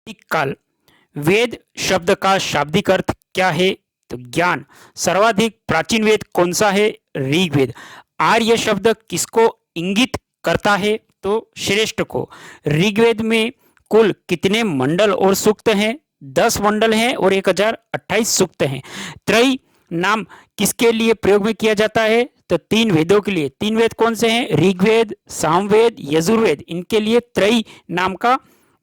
वैदिक काल। वेद शब्द का शाब्दिक अर्थ क्या है? तो ज्ञान। सर्वाधिक प्राचीन वेद कौन सा है? ऋग्वेद। आर्य शब्द किसको इंगित करता है? तो श्रेष्ठ को। ऋग्वेद में कुल कितने मंडल और सूक्त हैं? 10 मंडल हैं और 1028 सूक्त हैं। त्रयी नाम किसके लिए प्रयोग में किया जाता है? तो 3 वेदों के लिए। 3 वेद कौन से हैं? ऋग्वेद, सामवेद, यजुर्वेद। इनके लिए त्रयी नाम का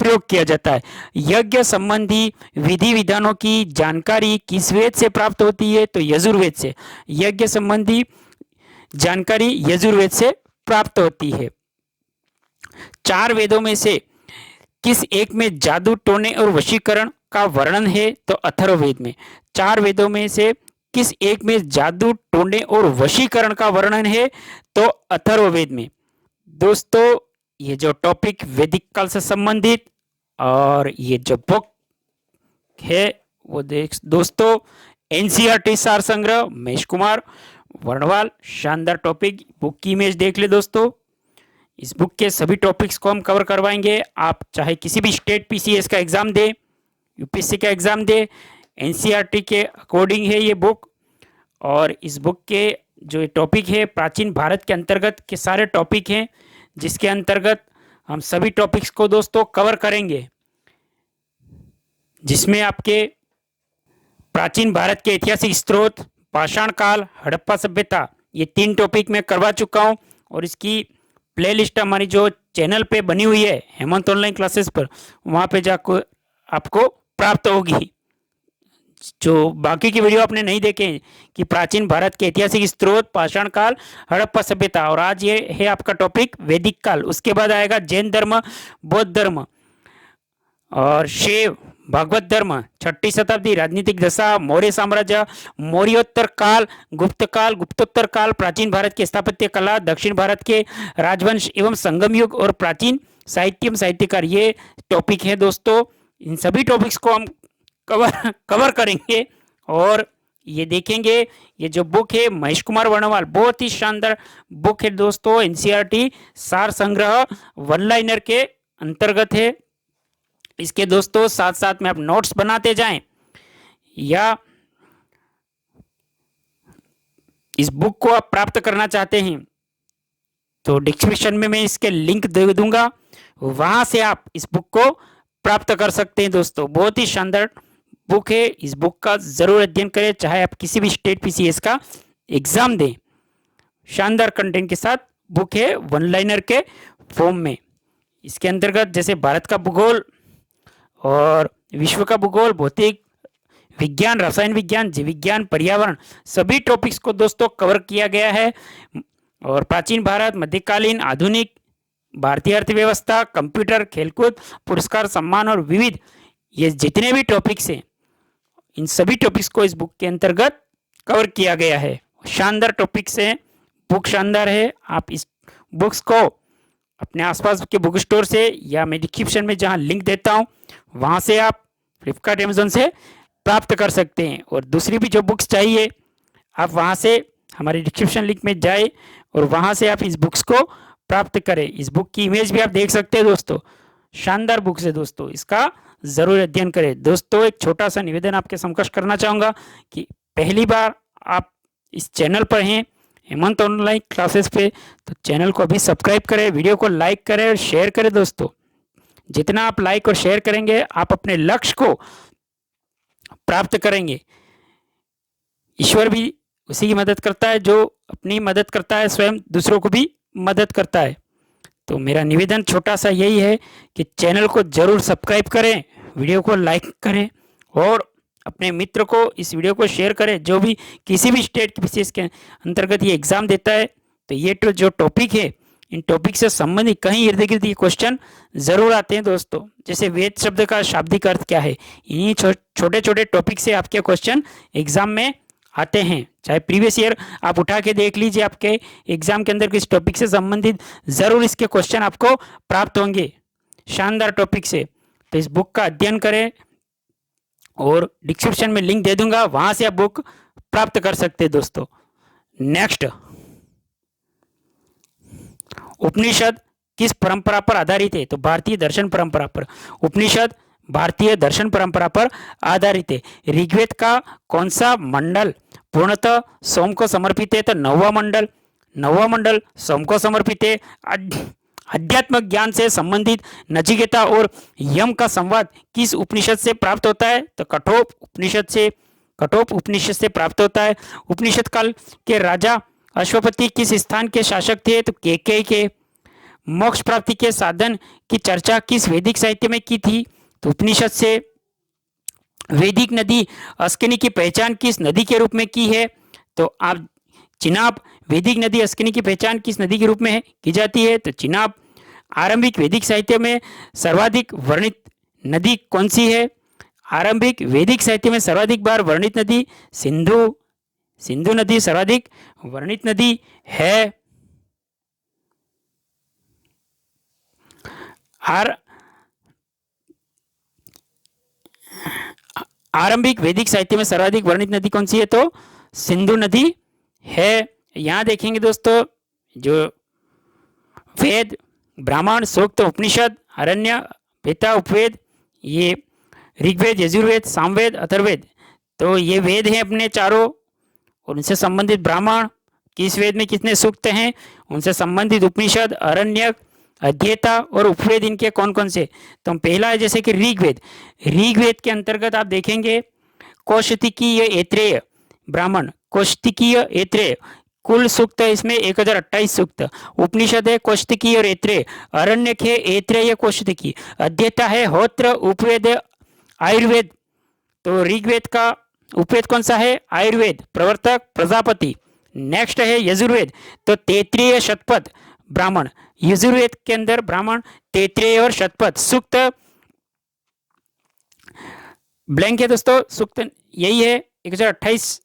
प्रयोग किया जाता है। यज्ञ संबंधी विधि विधानों की जानकारी किस वेद से प्राप्त होती है? तो यजुर्वेद से। यज्ञ संबंधी जानकारी यजुर्वेद से प्राप्त होती है। 4 वेदों में से किस एक में जादू टोने और वशीकरण का वर्णन है? तो अथर्ववेद में। 4 वेदों में से किस एक में जादू टोने और वशीकरण का वर्णन है? तो अथर्ववेद में। दोस्तों, ये जो टॉपिक वैदिक काल से संबंधित और ये जो बुक है वो दोस्तों एनसीईआरटी सार संग्रह महेश कुमार वर्णवाल। शानदार टॉपिक। बुक की इमेज देख ले दोस्तों। इस बुक के सभी टॉपिक्स को हम कवर करवाएंगे। आप चाहे किसी भी स्टेट पीसीएस का एग्जाम दे, यूपीएससी का एग्जाम दे, एनसीईआरटी के अकॉर्डिंग है ये बुक। और इस बुक के जो टॉपिक है प्राचीन भारत के अंतर्गत के सारे टॉपिक हैं, जिसके अंतर्गत हम सभी टॉपिक्स को दोस्तों कवर करेंगे, जिसमें आपके प्राचीन भारत के ऐतिहासिक स्रोत, पाषाण काल, हड़प्पा सभ्यता, ये 3 टॉपिक मैं करवा चुका हूँ। और इसकी प्लेलिस्ट हमारी जो चैनल पे बनी हुई है हेमंत ऑनलाइन क्लासेस पर, वहाँ पे जाकर आपको प्राप्त होगी। जो बाकी की वीडियो आपने नहीं देखे कि प्राचीन भारत के ऐतिहासिक स्रोत, पाषाण काल, हड़प्पा सभ्यता, और आज ये है आपका टॉपिक वैदिक काल। उसके बाद आएगा जैन धर्म, बौद्ध धर्म और शैव, भागवत धर्म, 6ठी शताब्दी, राजनीतिक दशा, मौर्य साम्राज्य, मौर्योत्तर काल, गुप्त काल, गुप्तोत्तर काल, प्राचीन भारत की स्थापत्य कला, दक्षिण भारत के राजवंश एवं संगम युग और प्राचीन साहित्य साहित्यकार, ये टॉपिक है दोस्तों। इन सभी टॉपिक्स को हम कवर करेंगे और ये देखेंगे। ये जो बुक है महेश कुमार वर्णवाल, बहुत ही शानदार बुक है दोस्तों। एनसीईआरटी सार संग्रह वन लाइनर के अंतर्गत है। इसके दोस्तों साथ साथ में आप नोट्स बनाते जाएं, या इस बुक को आप प्राप्त करना चाहते हैं तो डिस्क्रिप्शन में मैं इसके लिंक दे दूंगा, वहां से आप इस बुक को प्राप्त कर सकते हैं दोस्तों। बहुत ही शानदार बुक है। इस बुक का जरूर अध्ययन करें, चाहे आप किसी भी स्टेट पीसीएस का एग्जाम दें। शानदार कंटेंट के साथ बुक है, वन लाइनर के फॉर्म में। इसके अंतर्गत जैसे भारत का भूगोल और विश्व का भूगोल, भौतिक विज्ञान, रसायन विज्ञान, जीव विज्ञान, पर्यावरण, सभी टॉपिक्स को दोस्तों कवर किया गया है। और प्राचीन भारत, मध्यकालीन, आधुनिक भारतीय अर्थव्यवस्था, कंप्यूटर, खेलकूद, पुरस्कार, सम्मान और विविध, ये जितने भी टॉपिक्स हैं, इन सभी टॉपिक्स को इस बुक के अंतर्गत कवर किया गया है। शानदार टॉपिक्स हैं, बुक शानदार है। आप इस बुक्स को अपने आसपास के बुक स्टोर से, या मैं डिस्क्रिप्शन में जहां लिंक देता हूं वहां से आप फ्लिपकार्ट, अमेजोन से प्राप्त कर सकते हैं। और दूसरी भी जो बुक्स चाहिए आप वहां से हमारे डिस्क्रिप्शन लिंक में जाए और वहां से आप इस बुक्स को प्राप्त करें। इस बुक की इमेज भी आप देख सकते हैं दोस्तों। शानदार बुक्स है दोस्तों, इसका जरूर अध्ययन करें। दोस्तों, एक छोटा सा निवेदन आपके समक्ष करना चाहूंगा कि पहली बार आप इस चैनल पर हैं हेमंत ऑनलाइन क्लासेस पे, तो चैनल को अभी सब्सक्राइब करें, वीडियो को लाइक करें और शेयर करें दोस्तों। जितना आप लाइक और शेयर करेंगे आप अपने लक्ष्य को प्राप्त करेंगे। ईश्वर भी उसी की मदद करता है जो अपनी मदद करता है, स्वयं दूसरों को भी मदद करता है। तो मेरा निवेदन छोटा सा यही है कि चैनल को जरूर सब्सक्राइब करें, वीडियो को लाइक करें और अपने मित्र को इस वीडियो को शेयर करें, जो भी किसी भी स्टेट की पीसीएस के अंतर्गत ये एग्जाम देता है। तो ये तो जो टॉपिक है, इन टॉपिक से संबंधित कहीं इर्द गिर्द ये क्वेश्चन जरूर आते हैं दोस्तों। जैसे वेद शब्द का शाब्दिक अर्थ क्या है, इन्हीं छोटे छोटे टॉपिक से आपके क्वेश्चन एग्जाम में आते हैं। चाहे प्रीवियस ईयर आप उठा के देख लीजिए, आपके एग्जाम के अंदर किस टॉपिक से संबंधित जरूर इसके क्वेश्चन आपको प्राप्त होंगे, शानदार टॉपिक से। तो इस बुक का अध्ययन करें और डिस्क्रिप्शन में लिंक दे दूंगा, वहां से आप बुक प्राप्त कर सकते हैं दोस्तों। नेक्स्ट, उपनिषद किस परंपरा पर आधारित है? तो भारतीय दर्शन परंपरा पर। उपनिषद भारतीय दर्शन परंपरा पर आधारित है। ऋग्वेद का कौन सा मंडल पूर्णतः सोम को समर्पित है? तो नौवा मंडल सोम को समर्पित है। अध्यात्म ज्ञान से संबंधित नचिकेता और यम का संवाद किस उपनिषद से प्राप्त होता है? तो कठोप उपनिषद से प्राप्त होता है। उपनिषद काल के राजा अश्वपति किस स्थान के शासक थे? तो केकई के। मोक्ष प्राप्ति के साधन की चर्चा किस वैदिक साहित्य में की थी? तो उपनिषद से। वैदिक नदी अस्किनी की पहचान किस नदी के रूप में की है? तो आप चिनाब। वैदिक नदी अस्किनी की पहचान किस नदी के रूप में की जाती है? तो चिनाब। आरंभिक वैदिक साहित्य में सर्वाधिक वर्णित नदी कौन सी है? आरंभिक वैदिक साहित्य में सर्वाधिक बार वर्णित नदी सिंधु नदी सर्वाधिक वर्णित नदी है। आरंभिक वैदिक साहित्य में सर्वाधिक वर्णित नदी कौन सी है? तो सिंधु नदी है। यहां देखेंगे दोस्तों, जो वेद, ब्राह्मण, सूक्त, उपनिषद, आरण्य, वेता, उपवेद, ये ऋग्वेद, यजुर्वेद, सामवेद, अथर्ववेद, तो ये वेद हैं अपने चारों, और उनसे संबंधित ब्राह्मण, किस वेद में कितने सूक्त हैं, उनसे संबंधित उपनिषद, अरण्यक, अध्येता और उपवेद, इनके कौन कौन से? तो हम पहला है जैसे कि ऋग्वेद के अंतर्गत आप देखेंगे कौशिकीय ऐत्रेय ब्राह्मण, कौशिकीय ऐत्रेय, कुल सूक्त है इसमें 1028 सूक्त। उपनिषद है कौशिकी और ऐत्रेय, अरण्यक है ऐत्रेय कौशिकी, अध्येता है होत्र, उपवेद है आयुर्वेद। तो ऋग्वेद का उपवेद कौन सा है? आयुर्वेद, प्रवर्तक प्रजापति। नेक्स्ट है यजुर्वेद, तो तैत्रीय शतपथ ब्राह्मण, यजुर्वेद के अंदर ब्राह्मण तैत्रीय और शतपथ। सूक्त ब्लैंक है दोस्तों, सूक्त यही है, 1028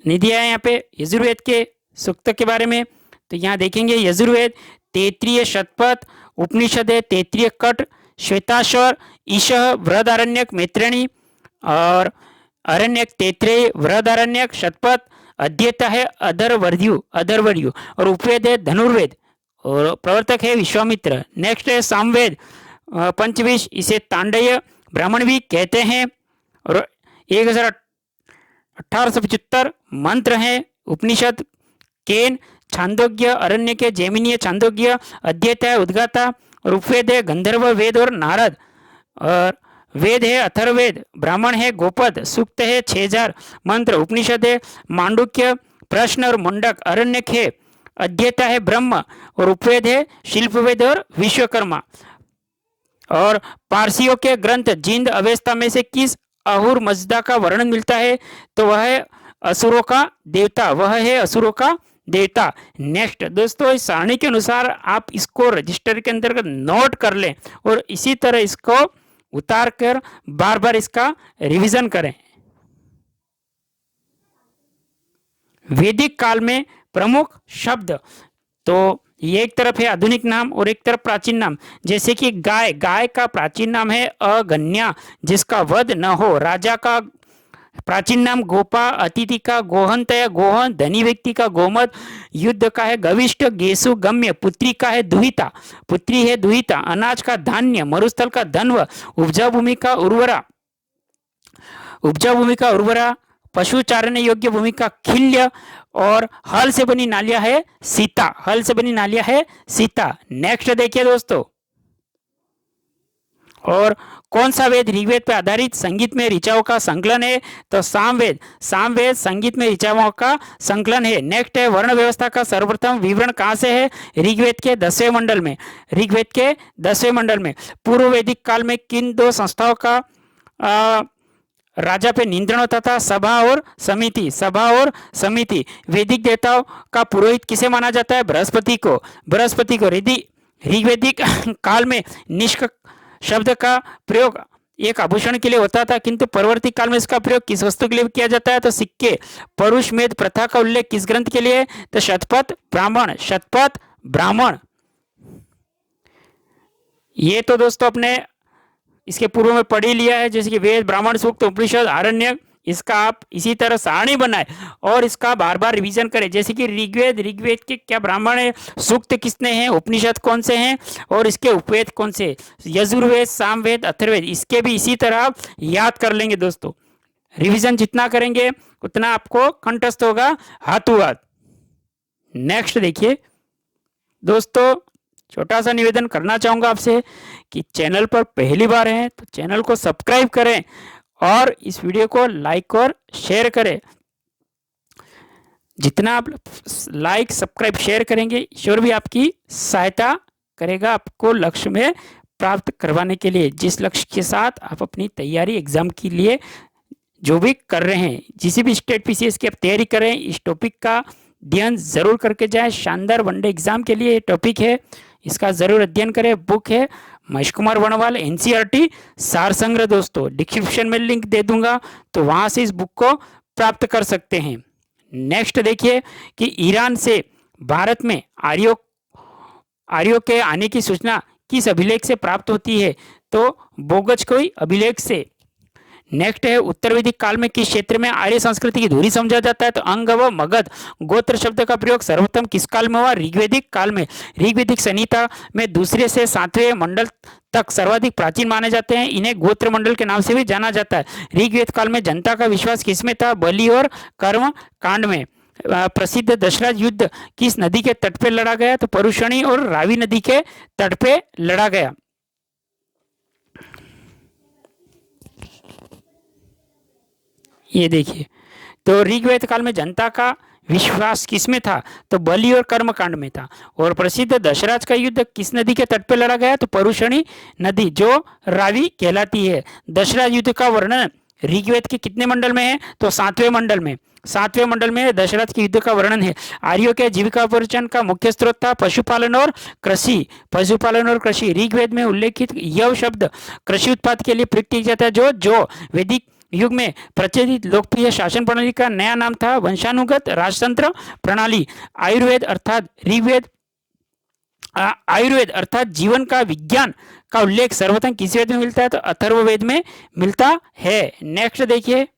नहीं दिया है यहाँ पे यजुर्वेद के सूक्त के बारे में। तो यहाँ देखेंगे यजुर्वेद तैत्रीय शतपथ, उपनिषद है तैत्रीय कट, श्वेताश्वर, ईशः, बृहदारण्यक, मैत्रेयी और अरण्यक तैत्रेय, बृहदारण्यक, शतपथ, अध्येता है अधर्वर्यु और उपवेद है धनुर्वेद और प्रवर्तक है विश्वामित्र। नेक्स्ट है सामवेद पंचविश, इसे तांडय ब्राह्मण भी कहते हैं और 1875 मंत्र हैं। उपनिषद केन, छांदोग्य, अरण्य के जैमिनीय छांदोग्य, अध्येता है उद्गाता और उपवेद है गंधर्व वेद और नारद और वेद है अथर्ववेद, ब्राह्मण है गोपद, सूक्त है 6000 मंत्र, उपनिषद है मांडुक्य, प्रश्न और मुंडक, अरण्यक है अध्येता है ब्रह्म और उपवेद है शिल्पवेद और विश्वकर्मा। और पारसियों के ग्रंथ जिंद अवेस्ता में से किस अहुर मजदा का वर्णन मिलता है? तो वह है असुरों का देवता, नेक्स्ट दोस्तों, इस सारणी के अनुसार आप इसको रजिस्टर के अंतर्गत नोट कर लें और इसी तरह इसको उतार कर बार बार इसका रिवीजन करें। वैदिक काल में प्रमुख शब्द, तो ये एक तरफ है आधुनिक नाम और एक तरफ प्राचीन नाम। जैसे कि गाय का प्राचीन नाम है अगन्या, जिसका वध न हो। राजा का प्राचीन नाम गोपा, अतिथि का गोहंत है गोहन, धनी व्यक्ति का गोमत, युद्ध का है गविष्ठ, गेसु गम्य, पुत्री का है दुहिता, अनाज का धान्य, मरुस्थल का धन्व, उपजाऊ भूमि का उर्वरा, पशु चारने योग्य भूमि का खिल्य और हल से बनी नालियां है सीता। नेक्स्ट देखिए दोस्तों, और कौन सा वेद ऋग्वेद पर आधारित संगीत में ऋचाओं का संकलन है? तो सामवेद संगीत में ऋचाओं का संकलन है। नेक्स्ट है वर्ण व्यवस्था का सर्वप्रथम विवरण कहां से है? ऋग्वेद के 10वें मंडल में। पूर्व वैदिक काल में किन दो संस्थाओं का राजा पे नियंत्रण होता था? सभा और समिति। वैदिक देवताओं का पुरोहित किसे माना जाता है? बृहस्पति को। ऋग्वैदिक काल में निष्क शब्द का प्रयोग एक आभूषण के लिए होता था, किंतु परवर्ती काल में इसका प्रयोग किस वस्तु के लिए किया जाता है? तो सिक्के। परुष मेध प्रथा का उल्लेख किस ग्रंथ के लिए? तो शतपथ ब्राह्मण। ये तो दोस्तों अपने इसके पूर्व में पढ़ ही लिया है, जैसे कि वेद, ब्राह्मण, सूक्त, उपनिषद, आरण्यक, इसका आप इसी तरह सारणी बनाए और इसका बार बार रिवीजन करें। जैसे कि ऋग्वेद के क्या ब्राह्मण है, सूक्त किसने हैं, उपनिषद कौन से हैं और इसके उपवेद कौन से, यजुर्वेद, सामवेद, अथर्ववेद, इसके भी इसी तरह आप याद कर लेंगे दोस्तों। रिवीजन जितना करेंगे उतना आपको कंठस्थ होगा हाथों हाथ। नेक्स्ट देखिए दोस्तों, छोटा सा निवेदन करना चाहूंगा आपसे कि चैनल पर पहली बार हैं तो चैनल को सब्सक्राइब करें और इस वीडियो को लाइक और शेयर करें। जितना आप लाइक, सब्सक्राइब, शेयर करेंगे ईश्वर भी आपकी सहायता करेगा आपको लक्ष्य में प्राप्त करवाने के लिए, जिस लक्ष्य के साथ आप अपनी तैयारी एग्जाम के लिए जो भी कर रहे हैं, जिस भी स्टेट पीसीएस की आप तैयारी कर रहे हैं, इस टॉपिक का अध्ययन जरूर करके जाएं। शानदार वनडे एग्जाम के लिए ये टॉपिक है, इसका जरूर अध्ययन करें। बुक है महेश कुमार वर्णवाल एनसीईआरटी सार संग्रह दोस्तों, डिस्क्रिप्शन में लिंक दे दूंगा तो वहां से इस बुक को प्राप्त कर सकते हैं। नेक्स्ट देखिए कि ईरान से भारत में आर्यों के आने की सूचना किस अभिलेख से प्राप्त होती है, तो बोगजकोई अभिलेख से। नेक्स्ट है उत्तर वैदिक काल में किस क्षेत्र में आर्य संस्कृति की धुरी समझा जाता है, तो अंग व मगध। गोत्र शब्द का प्रयोग सर्वप्रथम किस काल में हुआ, ऋग्वैदिक काल में। ऋग्वैदिक संहिता में दूसरे से सातवें मंडल तक सर्वाधिक प्राचीन माने जाते हैं, इन्हें गोत्र मंडल के नाम से भी जाना जाता है। ऋग्वेद काल में जनता का विश्वास किसमें था, बलि और कर्म कांड में। प्रसिद्ध दशराज युद्ध किस नदी के तट पे लड़ा गया, तो परुषणी और रावी नदी के तट पे लड़ा गया। ये देखिए तो ऋग्वेद काल में जनता का विश्वास किसमें था, तो बलि और कर्मकांड में था। और प्रसिद्ध दशराज का युद्ध किस नदी के तट पर लड़ा गया, तो परुषणी नदी जो रावी कहलाती है। दशराज युद्ध का वर्णन ऋग्वेद के कितने मंडल में है, तो 7वें मंडल में। 7वें मंडल में दशरथ के युद्ध का वर्णन है। आर्यों के जीविकापार्जन का मुख्य स्रोत था पशुपालन और कृषि। पशुपालन और कृषि ऋग्वेद में उल्लेखित यह शब्द कृषि उत्पाद के लिए प्रयोग किया जाता है, जो वैदिक युग में प्रचलित लोकप्रिय शासन प्रणाली का नया नाम था वंशानुगत राजतंत्र प्रणाली। आयुर्वेद अर्थात जीवन का विज्ञान का उल्लेख सर्वप्रथम किस वेद में मिलता है, तो अथर्ववेद में मिलता है। नेक्स्ट देखिए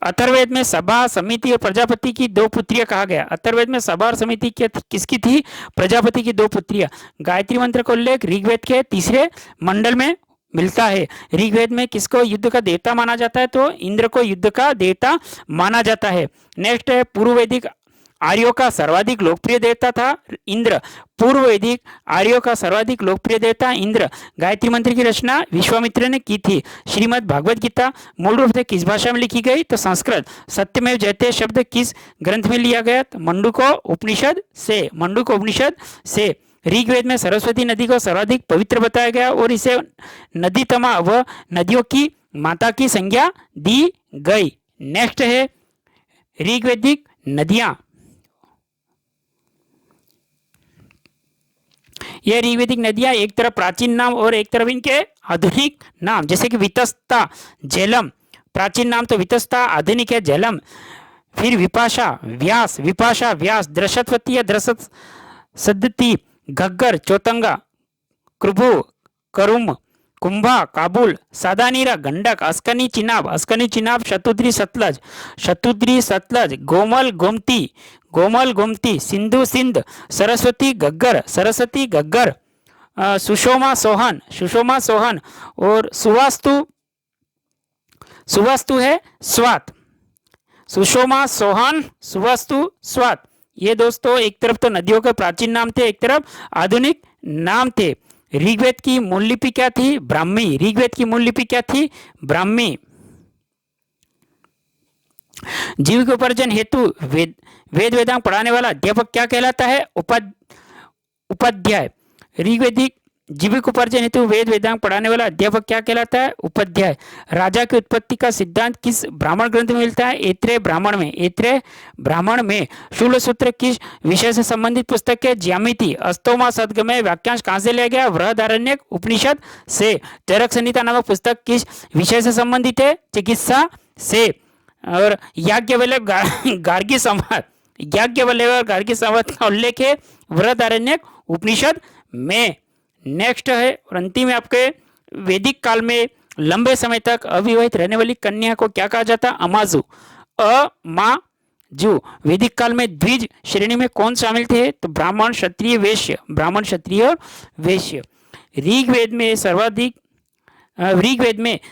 अथर्ववेद में सभा, समिति और प्रजापति की 2 पुत्रियां कहा गया। अथर्ववेद में सभा और समिति किसकी थी, प्रजापति की 2 पुत्रियां। गायत्री मंत्र का उल्लेख ऋग्वेद के 3रे मंडल में मिलता है। ऋग्वेद में किसको युद्ध का देवता माना जाता है, तो इंद्र को युद्ध का देवता माना जाता है। नेक्स्ट है पूर्व वैदिक आर्यों का सर्वाधिक लोकप्रिय देवता था इंद्र। पूर्व वैदिक आर्यों का सर्वाधिक लोकप्रिय देवता इंद्र। गायत्री मंत्र की रचना विश्वामित्र ने की थी। श्रीमद् भागवत गीता मूल रूप से किस भाषा में लिखी गई, तो संस्कृत। सत्यमेव जयते शब्द किस ग्रंथ में लिया गया, तो मंडूको उपनिषद से। ऋग्वेद में सरस्वती नदी को सर्वाधिक पवित्र बताया गया और इसे नदीतमा व नदियों की माता की संज्ञा दी गई। नेक्स्ट है ऋग्वैदिक नदियां। ये ऋग्वैदिक नदियां एक तरफ प्राचीन नाम और एक तरफ इनके आधुनिक नाम, जैसे कि वितस्ता, झेलम। प्राचीन नाम तो वितस्ता, आधुनिक है झेलम। फिर विपाशा, व्यास, द्रशतवती या द्रसदती, घग्गर, चौतंगा, कृभु, करुम, कुंभा, काबुल, सादानीरा, गंडक, अस्कनी चिनाब, शतुद्री सतलज, गोमल गोमती, सिंधु सिंध, सरस्वती घग्गर, सुषोमा सोहन और सुवास्तु है स्वात। सुषोमा सोहन, सुवास्तु स्वात। ये दोस्तों एक तरफ तो नदियों के प्राचीन नाम थे, एक तरफ आधुनिक नाम थे। ऋग्वेद की मूल लिपि क्या थी, ब्राह्मी। जीविकोपार्जन हेतु वेदांग पढ़ाने वाला अध्यापक क्या कहलाता है, उपाध्याय। ऋग्वैदिक जीविकोपार्जन हेतु वेदांग पढ़ाने वाला अध्यापक क्या कहलाता है, उपाध्याय। राजा की उत्पत्ति का सिद्धांत किस ब्राह्मण ग्रंथ में मिलता है, ऐत्रेय ब्राह्मण में। शूल सूत्र किस विषय से संबंधित पुस्तक है, ज्यामिति। अस्तोमा सदगमय वाक्यांश कहां से लिया गया, बृहदारण्यक उपनिषद से। चरक संहिता नामक पुस्तक किस विषय से संबंधित है, चिकित्सा से। और याज्ञवल्क्य गार्गी संवाद का उल्लेख है बृहदारण्यक उपनिषद में। नेक्स्ट है और अंतिम है आपके वैदिक काल में लंबे समय तक अविवाहित रहने वाली कन्या को क्या कहा जाता? अमाजू। अमाजू। वैदिक काल में द्विज श्रेणी में कौन शामिल थे? तो ब्राह्मण, क्षत्रिय, वैश्य। ब्राह्मण, क्षत्रिय और वैश्य। ऋग्वेद में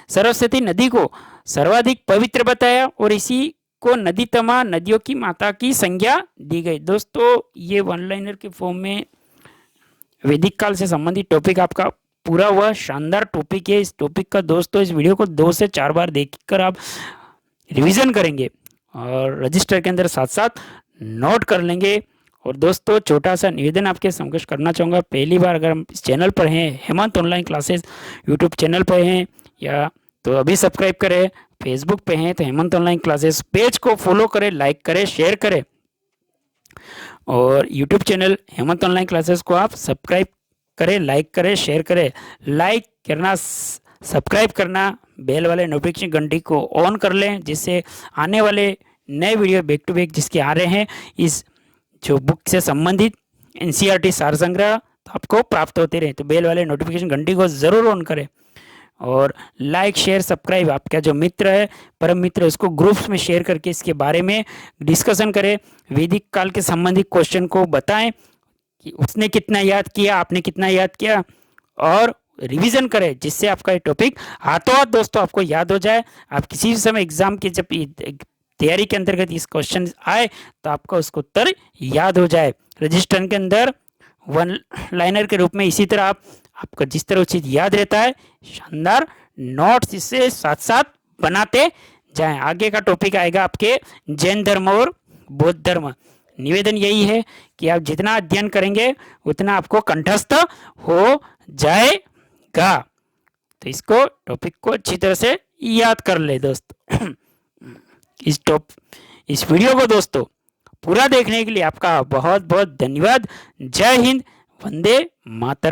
सरस्वती नदी को सर्वाधिक पवित्र बताया और इसी को नदीतमा, नदियों की माता की संज्ञा दी गई। दोस्तों ये वन लाइनर के फॉर्म में वैदिक काल से संबंधित टॉपिक आपका पूरा हुआ। शानदार टॉपिक है। इस टॉपिक का दोस्तों इस वीडियो को 2 से 4 बार देखकर आप रिवीजन करेंगे और रजिस्टर के अंदर साथ साथ नोट कर लेंगे। और दोस्तों छोटा सा निवेदन आपके समक्ष करना चाहूँगा, पहली बार अगर हम इस चैनल पर हैं, Hemant online classes YouTube channel पर हैं या तो अभी सब्सक्राइब करें, फेसबुक पे हैं तो हेमंत ऑनलाइन क्लासेस पेज को फॉलो करें, लाइक करें, शेयर करें और YouTube channel Hemant online classes को आप सब्सक्राइब करें, लाइक करें, शेयर करें। लाइक करना, सब्सक्राइब करना, बेल वाले नोटिफिकेशन घंटी को ऑन कर लें जिससे आने वाले नए वीडियो बैक टू बैक जिसके आ रहे हैं इस जो बुक से संबंधित एनसीईआरटी सार संग्रह तो आपको प्राप्त होते रहे। तो बेल वाले नोटिफिकेशन घंटी को ज़रूर ऑन करें और लाइक शेयर सब्सक्राइब, आपका जो मित्र है, परम मित्र, उसको ग्रुप्स में शेयर करके इसके बारे में डिस्कशन करें। वैदिक काल के संबंधित क्वेश्चन को बताएं कि उसने कितना याद किया, आपने कितना याद किया और रिवीजन करें जिससे आपका ये टॉपिक हाथों हाथ दोस्तों आपको याद हो जाए। आप किसी भी समय एग्जाम की जब तैयारी के अंतर्गत इस क्वेश्चन आए तो आपका उसका उत्तर याद हो जाए। रजिस्टर के अंदर वन लाइनर के रूप में इसी तरह आपका जिस तरह चीज याद रहता है, शानदार नोट्स इससे साथ साथ बनाते जाएं। आगे का टॉपिक आएगा आपके जैन धर्म और बौद्ध धर्म। निवेदन यही है कि आप जितना अध्ययन करेंगे उतना आपको कंठस्थ हो जाएगा। तो इसको टॉपिक को अच्छी तरह से याद कर ले दोस्तों। इस वीडियो को दोस्तों पूरा देखने के लिए आपका बहुत बहुत धन्यवाद। जय हिंद, वंदे मातरम।